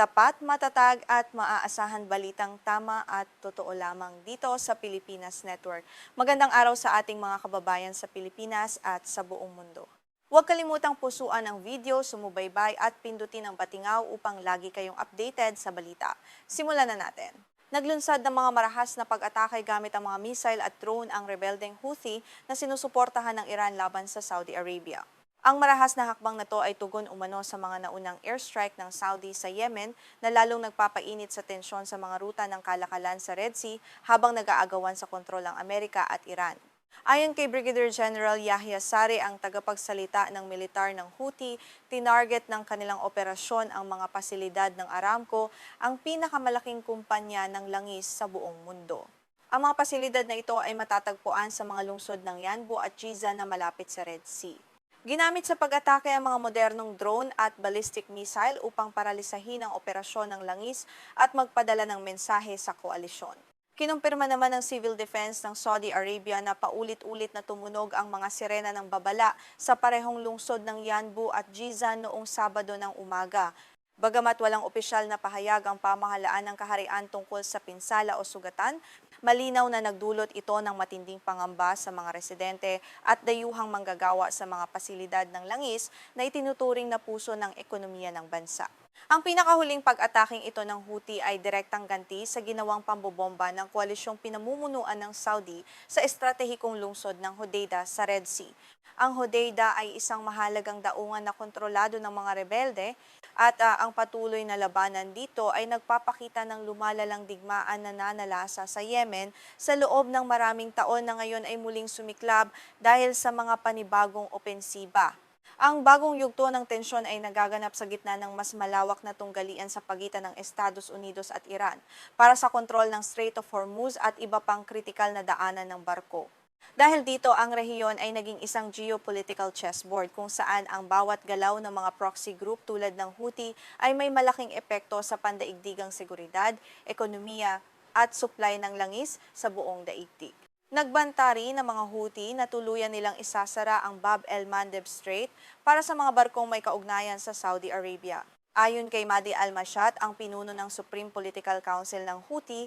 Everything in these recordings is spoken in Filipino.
Tapat, matatag at maaasahan balitang tama at totoo lamang dito sa Pilipinas Network. Magandang araw sa ating mga kababayan sa Pilipinas at sa buong mundo. Huwag kalimutang pusuan ang video, sumubaybay at pindutin ang batingaw upang lagi kayong updated sa balita. Simulan na natin. Naglunsad ng mga marahas na pag-atake gamit ang mga missile at drone ang rebeldeng Houthi na sinusuportahan ng Iran laban sa Saudi Arabia. Ang marahas na hakbang na to ay tugon umano sa mga naunang airstrike ng Saudi sa Yemen na lalong nagpapainit sa tensyon sa mga ruta ng kalakalan sa Red Sea habang nag-aagawan sa kontrol ang Amerika at Iran. Ayon kay Brigadier General Yahya Saree, ang tagapagsalita ng militar ng Houthi, tinarget ng kanilang operasyon ang mga pasilidad ng Aramco, ang pinakamalaking kumpanya ng langis sa buong mundo. Ang mga pasilidad na ito ay matatagpuan sa mga lungsod ng Yanbu at Jizan na malapit sa Red Sea. Ginamit sa pag-atake ang mga modernong drone at ballistic missile upang paralisahin ang operasyon ng langis at magpadala ng mensahe sa koalisyon. Kinumpirma naman ng Civil Defense ng Saudi Arabia na paulit-ulit na tumunog ang mga sirena ng babala sa parehong lungsod ng Yanbu at Jizan noong Sabado ng umaga. Bagamat walang opisyal na pahayag ang pamahalaan ng kaharian tungkol sa pinsala o sugatan, malinaw na nagdulot ito ng matinding pangamba sa mga residente at dayuhang manggagawa sa mga pasilidad ng langis na itinuturing na puso ng ekonomiya ng bansa. Ang pinakahuling pag-ataking ito ng Houthi ay direktang ganti sa ginawang pambobomba ng koalisyong pinamumunuan ng Saudi sa estratehikong lungsod ng Hodeidah sa Red Sea. Ang Hodeidah ay isang mahalagang daungan na kontrolado ng mga rebelde at ang patuloy na labanan dito ay nagpapakita ng lumalalang digmaan na nanalasa sa Yemen sa loob ng maraming taon na ngayon ay muling sumiklab dahil sa mga panibagong opensiba. Ang bagong yugto ng tensyon ay nagaganap sa gitna ng mas malawak na tunggalian sa pagitan ng Estados Unidos at Iran para sa kontrol ng Strait of Hormuz at iba pang kritikal na daanan ng barko. Dahil dito, ang rehiyon ay naging isang geopolitical chessboard kung saan ang bawat galaw ng mga proxy group tulad ng Houthi ay may malaking epekto sa pandaigdigang seguridad, ekonomiya at supply ng langis sa buong daigdig. Nagbanta rin ng mga Houthi na tuluyan nilang isasara ang Bab el-Mandeb Strait para sa mga barkong may kaugnayan sa Saudi Arabia. Ayon kay Mahdi al-Mashat, ang pinuno ng Supreme Political Council ng Houthi,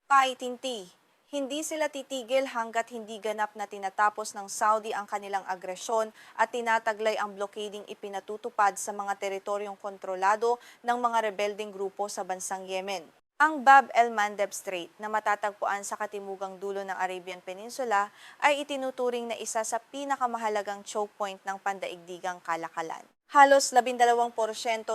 paitinti, hindi sila titigil hanggat hindi ganap na tinatapos ng Saudi ang kanilang agresyon at tinataglay ang blockading ipinatutupad sa mga teritoryong kontrolado ng mga rebelding grupo sa bansang Yemen. Ang Bab el-Mandeb Strait na matatagpuan sa katimugang dulo ng Arabian Peninsula ay itinuturing na isa sa pinakamahalagang choke point ng pandaigdigang kalakalan. Halos 12%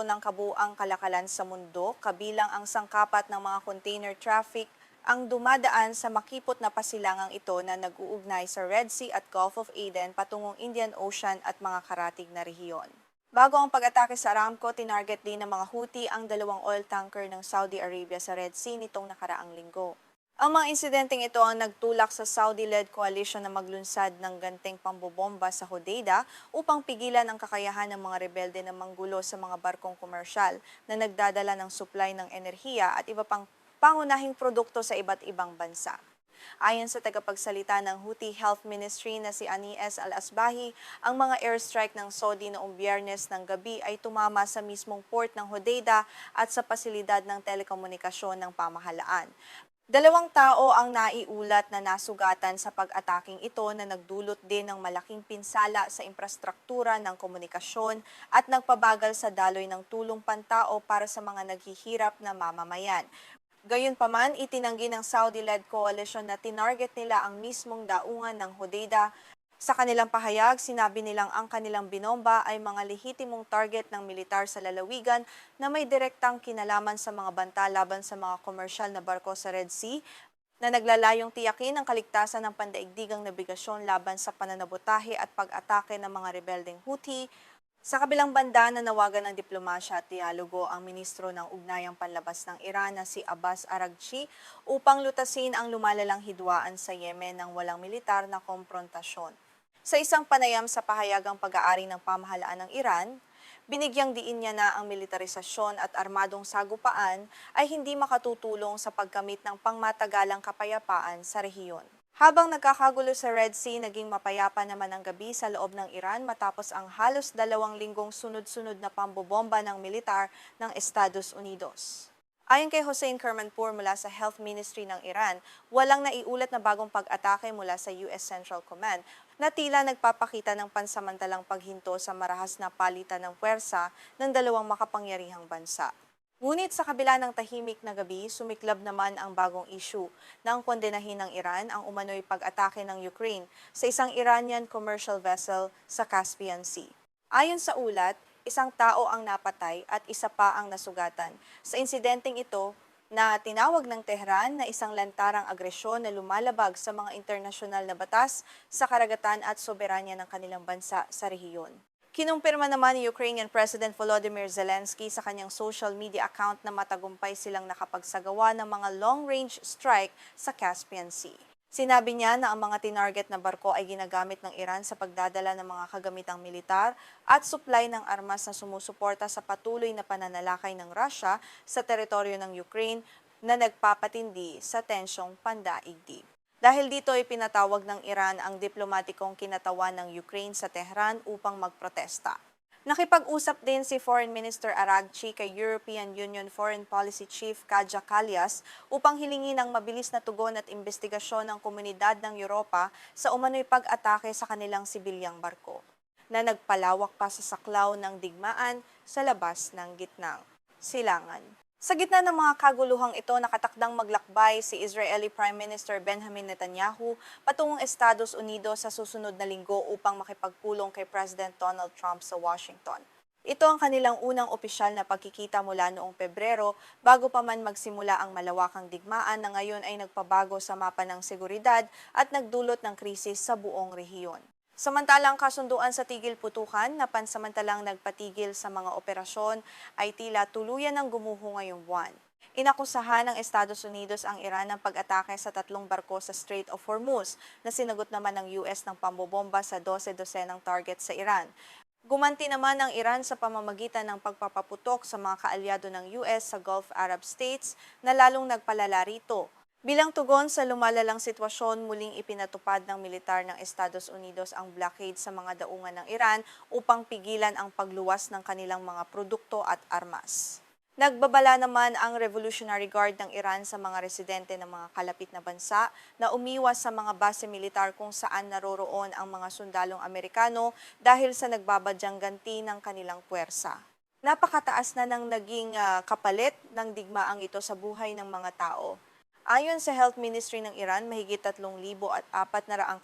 ng kabuuang kalakalan sa mundo, kabilang ang sangkapat ng mga container traffic, ang dumadaan sa makipot na pasilangang ito na nag-uugnay sa Red Sea at Gulf of Aden patungong Indian Ocean at mga karatig na rehiyon. Bago ang pag-atake sa Aramco, tinarget din ng mga Houthi ang dalawang oil tanker ng Saudi Arabia sa Red Sea nitong nakaraang linggo. Ang mga insidenteng ito ang nagtulak sa Saudi-led coalition na maglunsad ng ganteng pambobomba sa Hodeidah upang pigilan ang kakayahan ng mga rebelde na manggulo sa mga barkong komersyal na nagdadala ng supply ng enerhiya at iba pang pangunahing produkto sa iba't ibang bansa. Ayon sa tagapagsalita ng Houthi Health Ministry na si Anies Al-Asbahi, ang mga airstrike ng Saudi noong Biyernes ng gabi ay tumama sa mismong port ng Hodeidah at sa pasilidad ng telekomunikasyon ng pamahalaan. 2 tao ang naiulat na nasugatan sa pag-ataking ito na nagdulot din ng malaking pinsala sa infrastruktura ng komunikasyon at nagpabagal sa daloy ng tulong pantao para sa mga naghihirap na mamamayan. Gayunpaman, itinanggi ng Saudi-led coalition na tinarget nila ang mismong daungan ng Hodeidah. Sa kanilang pahayag, sinabi nilang ang kanilang binomba ay mga lehitimong target ng militar sa lalawigan na may direktang kinalaman sa mga banta laban sa mga komersyal na barko sa Red Sea na naglalayong tiyakin ang kaligtasan ng pandaigdigang nabigasyon laban sa pananabotahe at pag-atake ng mga rebeldeng Houthi. Sa kabilang banda, nanawagan ng diplomasya at dialogo ang ministro ng Ugnayang Panlabas ng Iran na si Abbas Araghchi upang lutasin ang lumalalang hidwaan sa Yemen ng walang militar na komprontasyon. Sa isang panayam sa pahayagang pag-aari ng pamahalaan ng Iran, binigyang diin niya na ang militarisasyon at armadong sagupaan ay hindi makatutulong sa pagkamit ng pangmatagalang kapayapaan sa rehiyon. Habang nagkakagulo sa Red Sea, naging mapayapa naman ang gabi sa loob ng Iran matapos ang halos 2 linggong sunod-sunod na pambobomba ng militar ng Estados Unidos. Ayon kay Hossein Kermanpour mula sa Health Ministry ng Iran, walang naiulat na bagong pag-atake mula sa US Central Command na tila nagpapakita ng pansamantalang paghinto sa marahas na palitan ng puwersa ng dalawang makapangyarihang bansa. Ngunit sa kabila ng tahimik na gabi, sumiklab naman ang bagong issue nang kondenahin ng Iran ang umano'y pag-atake ng Ukraine sa isang Iranian commercial vessel sa Caspian Sea. Ayon sa ulat, isang tao ang napatay at isa pa ang nasugatan. Sa insidenteng ito, na tinawag ng Tehran na isang lantarang agresyon na lumalabag sa mga internasyonal na batas sa karagatan at soberanya ng kanilang bansa sa rehiyon. Kinumpirma naman ni Ukrainian President Volodymyr Zelensky sa kanyang social media account na matagumpay silang nakapagsagawa ng mga long-range strike sa Caspian Sea. Sinabi niya na ang mga tinarget na barko ay ginagamit ng Iran sa pagdadala ng mga kagamitang militar at supply ng armas na sumusuporta sa patuloy na pananalakay ng Russia sa teritoryo ng Ukraine na nagpapatindi sa tensyong pandaigdig. Dahil dito ay pinatawag ng Iran ang diplomatikong kinatawan ng Ukraine sa Tehran upang magprotesta. Nakipag-usap din si Foreign Minister Araghchi kay European Union Foreign Policy Chief Kaja Kallas upang hilingin ang mabilis na tugon at investigasyon ng komunidad ng Europa sa umano'y pag-atake sa kanilang sibilyang barko, na nagpalawak pa sa saklaw ng digmaan sa labas ng gitnang silangan. Sa gitna ng mga kaguluhang ito, nakatakdang maglakbay si Israeli Prime Minister Benjamin Netanyahu patungong Estados Unidos sa susunod na linggo upang makipagpulong kay President Donald Trump sa Washington. Ito ang kanilang unang opisyal na pagkikita mula noong Pebrero bago pa man magsimula ang malawakang digmaan na ngayon ay nagpabago sa mapa ng seguridad at nagdulot ng krisis sa buong rehiyon. Samantalang kasunduan sa tigil putukan na pansamantalang nagpatigil sa mga operasyon ay tila tuluyan ng gumuho ngayong buwan. Inakusahan ng Estados Unidos ang Iran ng pag-atake sa 3 barko sa Strait of Hormuz na sinagot naman ng US ng pambobomba sa 12-dosenang target sa Iran. Gumanti naman ang Iran sa pamamagitan ng pagpapaputok sa mga kaalyado ng US sa Gulf Arab States na lalong nagpalala rito. Bilang tugon sa lumalalang sitwasyon, muling ipinatupad ng militar ng Estados Unidos ang blockade sa mga daungan ng Iran upang pigilan ang pagluwas ng kanilang mga produkto at armas. Nagbabala naman ang Revolutionary Guard ng Iran sa mga residente ng mga kalapit na bansa na umiwas sa mga base militar kung saan naroroon ang mga sundalong Amerikano dahil sa nagbabadyang ganti ng kanilang puwersa. Napakataas na ng naging kapalit ng digmaang ito sa buhay ng mga tao. Ayon sa Health Ministry ng Iran, mahigit 3,400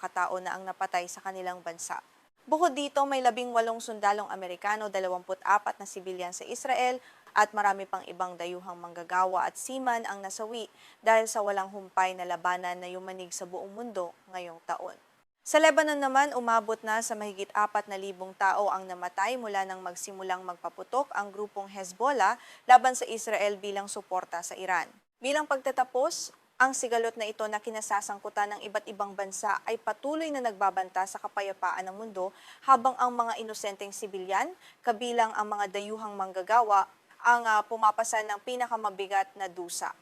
katao na ang napatay sa kanilang bansa. Bukod dito, may 18 sundalong Amerikano, 24 na sibilyan sa Israel at marami pang ibang dayuhang manggagawa at seaman ang nasawi dahil sa walang humpay na labanan na yumanig sa buong mundo ngayong taon. Sa Lebanon naman, umabot na sa mahigit 4,000 tao ang namatay mula nang magsimulang magpaputok ang grupong Hezbollah laban sa Israel bilang suporta sa Iran. Bilang pagtatapos, ang sigalot na ito na kinasasangkutan ng iba't ibang bansa ay patuloy na nagbabanta sa kapayapaan ng mundo habang ang mga inosenteng sibilyan, kabilang ang mga dayuhang manggagawa, ang pumapasa ng pinakamabigat na dusa.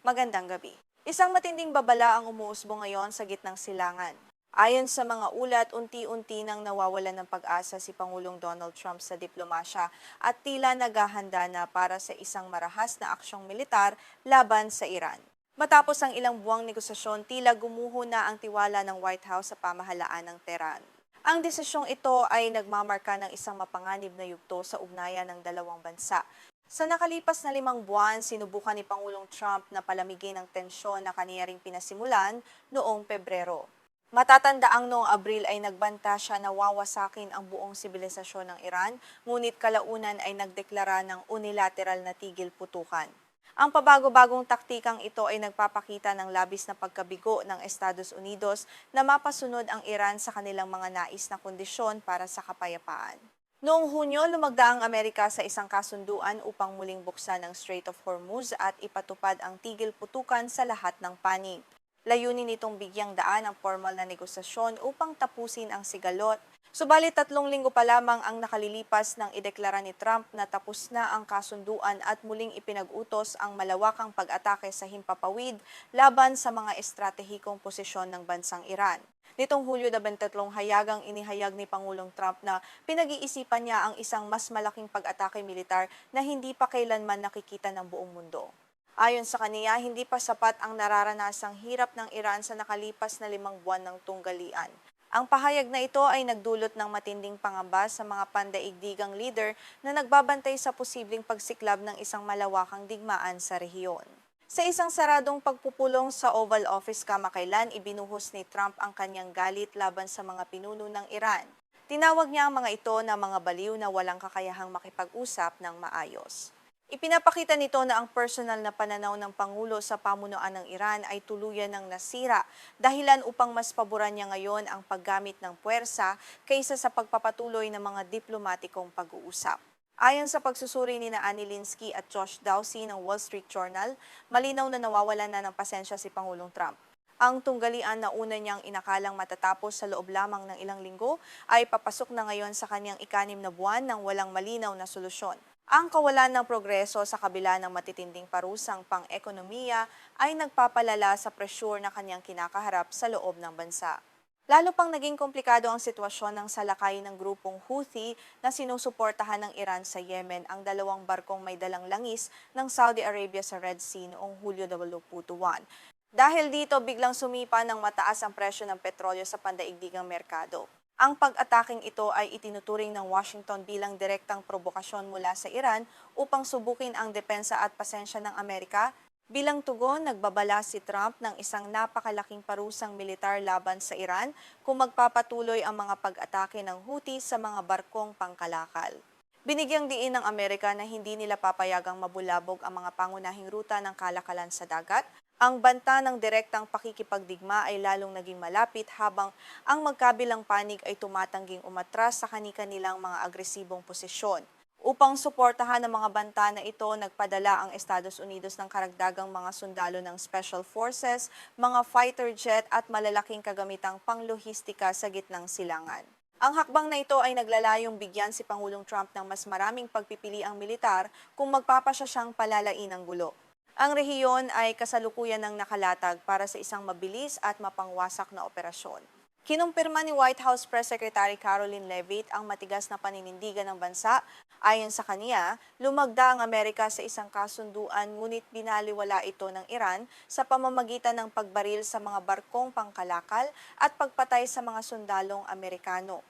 Magandang gabi. Isang matinding babala ang umuusbong ngayon sa gitnang silangan. Ayon sa mga ulat, unti-unti nang nawawalan ng pag-asa si Pangulong Donald Trump sa diplomasya at tila naghahanda na para sa isang marahas na aksyong militar laban sa Iran. Matapos ang ilang buwang negosasyon, tila gumuho na ang tiwala ng White House sa pamahalaan ng Tehran. Ang desisyong ito ay nagmamarka ng isang mapanganib na yugto sa ugnayan ng dalawang bansa. Sa nakalipas na 5 buwan, sinubukan ni Pangulong Trump na palamigin ang tensyon na kaniya ring pinasimulan noong Pebrero. Matatandaang noong Abril ay nagbanta siya na wawasakin ang buong sibilisasyon ng Iran, ngunit kalaunan ay nagdeklara ng unilateral na tigil putukan. Ang pabago-bagong taktikang ito ay nagpapakita ng labis na pagkabigo ng Estados Unidos na mapasunod ang Iran sa kanilang mga nais na kondisyon para sa kapayapaan. Noong Hunyo, lumagda ang Amerika sa isang kasunduan upang muling buksan ang Strait of Hormuz at ipatupad ang tigil putukan sa lahat ng panig. Layunin nitong bigyang daan ang formal na negosasyon upang tapusin ang sigalot Subalit 3 linggo pa lamang ang nakalilipas nang ideklara ni Trump na tapos na ang kasunduan at muling ipinag-utos ang malawakang pag-atake sa himpapawid laban sa mga estratehikong posisyon ng bansang Iran. Nitong Hulyo 23, hayagang inihayag ni Pangulong Trump na pinag-iisipan niya ang isang mas malaking pag-atake militar na hindi pa kailanman nakikita ng buong mundo. Ayon sa kaniya, hindi pa sapat ang nararanasang hirap ng Iran sa nakalipas na 5 buwan ng tunggalian. Ang pahayag na ito ay nagdulot ng matinding pangamba sa mga pandaigdigang leader na nagbabantay sa posibleng pagsiklab ng isang malawakang digmaan sa rehiyon. Sa isang saradong pagpupulong sa Oval Office kamakailan, ibinuhos ni Trump ang kanyang galit laban sa mga pinuno ng Iran. Tinawag niya ang mga ito na mga baliw na walang kakayahang makipag-usap ng maayos. Ipinapakita nito na ang personal na pananaw ng Pangulo sa pamunuan ng Iran ay tuluyan ng nasira, dahilan upang mas paboran niya ngayon ang paggamit ng puwersa kaysa sa pagpapatuloy ng mga diplomatikong pag-uusap. Ayon sa pagsusuri ni Annie Linsky at Josh Dowsey ng Wall Street Journal, malinaw na nawawalan na ng pasensya si Pangulong Trump. Ang tunggalian na una niyang inakalang matatapos sa loob lamang ng ilang linggo ay papasok na ngayon sa kanyang ika-6 na buwan ng walang malinaw na solusyon. Ang kawalan ng progreso sa kabila ng matitinding parusang pang-ekonomiya ay nagpapalala sa presyur na kanyang kinakaharap sa loob ng bansa. Lalo pang naging komplikado ang sitwasyon ng salakay ng grupong Houthi na sinusuportahan ng Iran sa Yemen, ang 2 barkong may dalang langis ng Saudi Arabia sa Red Sea noong Hulyo 21. Dahil dito, biglang sumipa ng mataas ang presyo ng petrolyo sa pandaigdigang merkado. Ang pag-ataking ito ay itinuturing ng Washington bilang direktang provokasyon mula sa Iran upang subukin ang depensa at pasensya ng Amerika. Bilang tugon, nagbabala si Trump ng isang napakalaking parusang militar laban sa Iran kung magpapatuloy ang mga pag-atake ng Houthi sa mga barkong pangkalakal. Binigyang diin ng Amerika na hindi nila papayagang mabulabog ang mga pangunahing ruta ng kalakalan sa dagat. Ang banta ng direktang pakikipagdigma ay lalong naging malapit habang ang magkabilang panig ay tumatangging umatras sa kani-kanilang mga agresibong posisyon. Upang suportahan ang mga banta na ito, nagpadala ang Estados Unidos ng karagdagang mga sundalo ng Special Forces, mga fighter jet at malalaking kagamitang panglohistika sa gitnang silangan. Ang hakbang na ito ay naglalayong bigyan si Pangulong Trump ng mas maraming pagpipiliang militar kung magpapasya siyang palalain ang gulo. Ang rehiyon ay kasalukuyan ng nakalatag para sa isang mabilis at mapangwasak na operasyon. Kinumpirma ni White House Press Secretary Caroline Leavitt ang matigas na paninindigan ng bansa. Ayon sa kaniya, lumagda ang Amerika sa isang kasunduan ngunit binaliwala ito ng Iran sa pamamagitan ng pagbaril sa mga barkong pangkalakal at pagpatay sa mga sundalong Amerikano.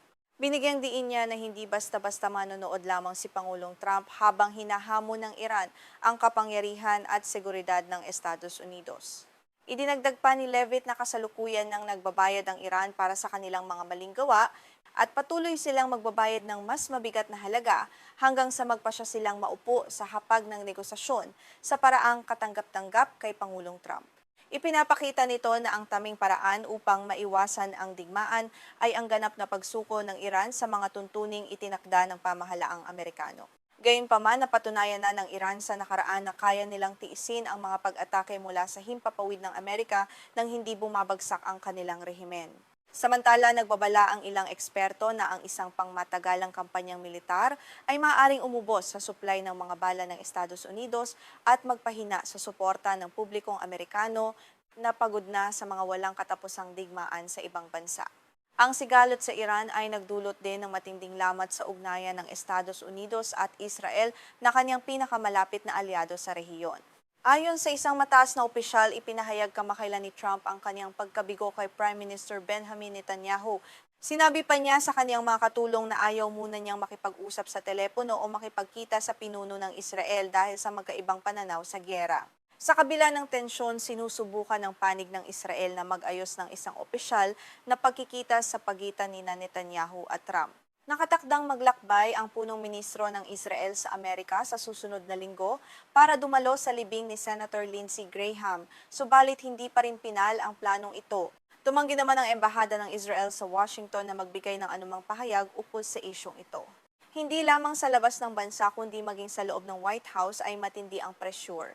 Binigyang diin niya na hindi basta-basta manonood lamang si Pangulong Trump habang hinahamon ng Iran ang kapangyarihan at seguridad ng Estados Unidos. Idinagdag pa ni Leavitt na kasalukuyan ng nagbabayad ang Iran para sa kanilang mga maling gawa at patuloy silang magbabayad ng mas mabigat na halaga hanggang sa magpasya silang maupo sa hapag ng negosasyon sa paraang katanggap-tanggap kay Pangulong Trump. Ipinapakita nito na ang taming paraan upang maiwasan ang digmaan ay ang ganap na pagsuko ng Iran sa mga tuntuning itinakda ng pamahalaang Amerikano. Gayunpaman, napatunayan na ng Iran sa nakaraan na kaya nilang tiisin ang mga pag-atake mula sa himpapawid ng Amerika nang hindi bumabagsak ang kanilang rehimen. Samantala, nagbabala ang ilang eksperto na ang isang pangmatagalang kampanyang militar ay maaaring umubos sa supply ng mga bala ng Estados Unidos at magpahina sa suporta ng publikong Amerikano na pagod na sa mga walang katapusang digmaan sa ibang bansa. Ang sigalot sa Iran ay nagdulot din ng matinding lamat sa ugnayan ng Estados Unidos at Israel na kanyang pinakamalapit na aliado sa rehiyon. Ayon sa isang mataas na opisyal, ipinahayag kamakailan ni Trump ang kanyang pagkabigo kay Prime Minister Benjamin Netanyahu. Sinabi pa niya sa kanyang mga katulong na ayaw muna niyang makipag-usap sa telepono o makipagkita sa pinuno ng Israel dahil sa magkaibang pananaw sa gyera. Sa kabila ng tensyon, sinusubukan ng panig ng Israel na mag-ayos ng isang opisyal na pagkikita sa pagitan ni Netanyahu at Trump. Nakatakdang maglakbay ang punong ministro ng Israel sa Amerika sa susunod na linggo para dumalo sa libing ni Senator Lindsey Graham, subalit hindi pa rin pinal ang planong ito. Tumanggi naman ang embahada ng Israel sa Washington na magbigay ng anumang pahayag ukol sa isyong ito. Hindi lamang sa labas ng bansa kundi maging sa loob ng White House ay matindi ang presyur.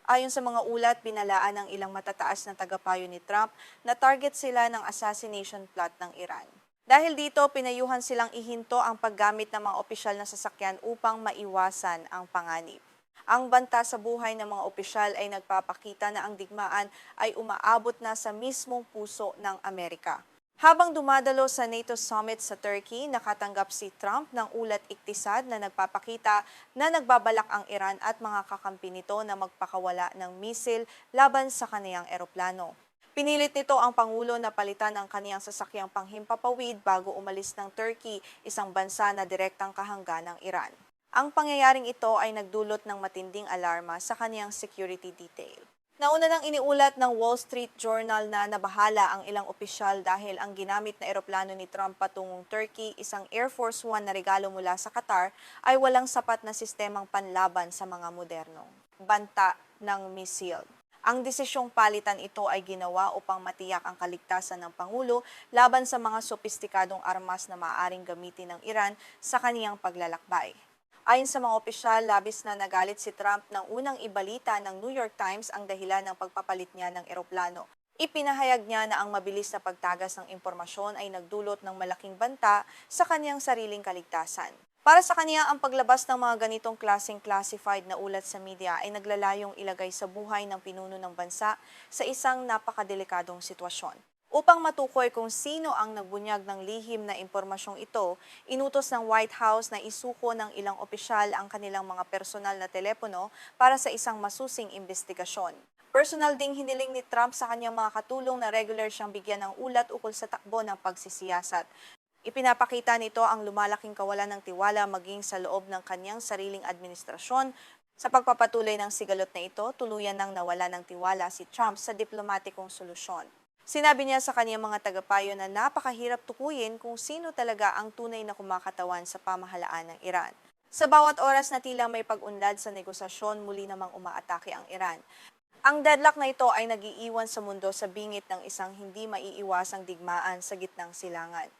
Ayon sa mga ulat, binalaan ng ilang matataas na tagapayo ni Trump na target sila ng assassination plot ng Iran. Dahil dito, pinayuhan silang ihinto ang paggamit ng mga opisyal na sasakyan upang maiwasan ang panganib. Ang banta sa buhay ng mga opisyal ay nagpapakita na ang digmaan ay umaabot na sa mismong puso ng Amerika. Habang dumadalo sa NATO Summit sa Turkey, nakatanggap si Trump ng ulat iktisad na nagpapakita na nagbabalak ang Iran at mga kakampi nito na magpakawala ng misil laban sa kaniyang eroplano. Pinilit nito ang Pangulo na palitan ang kaniyang sasakyang panghimpapawid bago umalis ng Turkey, isang bansa na direktang kahanggan ng Iran. Ang pangyayaring ito ay nagdulot ng matinding alarma sa kaniyang security detail. Nauna nang iniulat ng Wall Street Journal na nabahala ang ilang opisyal dahil ang ginamit na eroplano ni Trump patungong Turkey, isang Air Force One na regalo mula sa Qatar, ay walang sapat na sistemang panlaban sa mga modernong banta ng misil. Ang desisyong palitan ito ay ginawa upang matiyak ang kaligtasan ng Pangulo laban sa mga sopistikadong armas na maaaring gamitin ng Iran sa kaniyang paglalakbay. Ayon sa mga opisyal, labis na nagalit si Trump nang unang ibalita ng New York Times ang dahilan ng pagpapalit niya ng eroplano. Ipinahayag niya na ang mabilis na pagtagas ng impormasyon ay nagdulot ng malaking banta sa kaniyang sariling kaligtasan. Para sa kaniya, ang paglabas ng mga ganitong klaseng classified na ulat sa media ay naglalayong ilagay sa buhay ng pinuno ng bansa sa isang napakadelikadong sitwasyon. Upang matukoy kung sino ang nagbunyag ng lihim na impormasyong ito, inutos ng White House na isuko ng ilang opisyal ang kanilang mga personal na telepono para sa isang masusing investigasyon. Personal ding hiniling ni Trump sa kanyang mga katulong na regular siyang bigyan ng ulat ukol sa takbo ng pagsisiyasat. Ipinapakita nito ang lumalaking kawalan ng tiwala maging sa loob ng kanyang sariling administrasyon. Sa pagpapatuloy ng sigalot na ito, tuluyan nang nawala ng tiwala si Trump sa diplomatikong solusyon. Sinabi niya sa kaniyang mga tagapayo na napakahirap tukuyin kung sino talaga ang tunay na kumakatawan sa pamahalaan ng Iran. Sa bawat oras na tila may pag-unlad sa negosasyon, muli namang umaatake ang Iran. Ang deadlock na ito ay nagiiwan sa mundo sa bingit ng isang hindi maiiwasang digmaan sa gitnang silangan.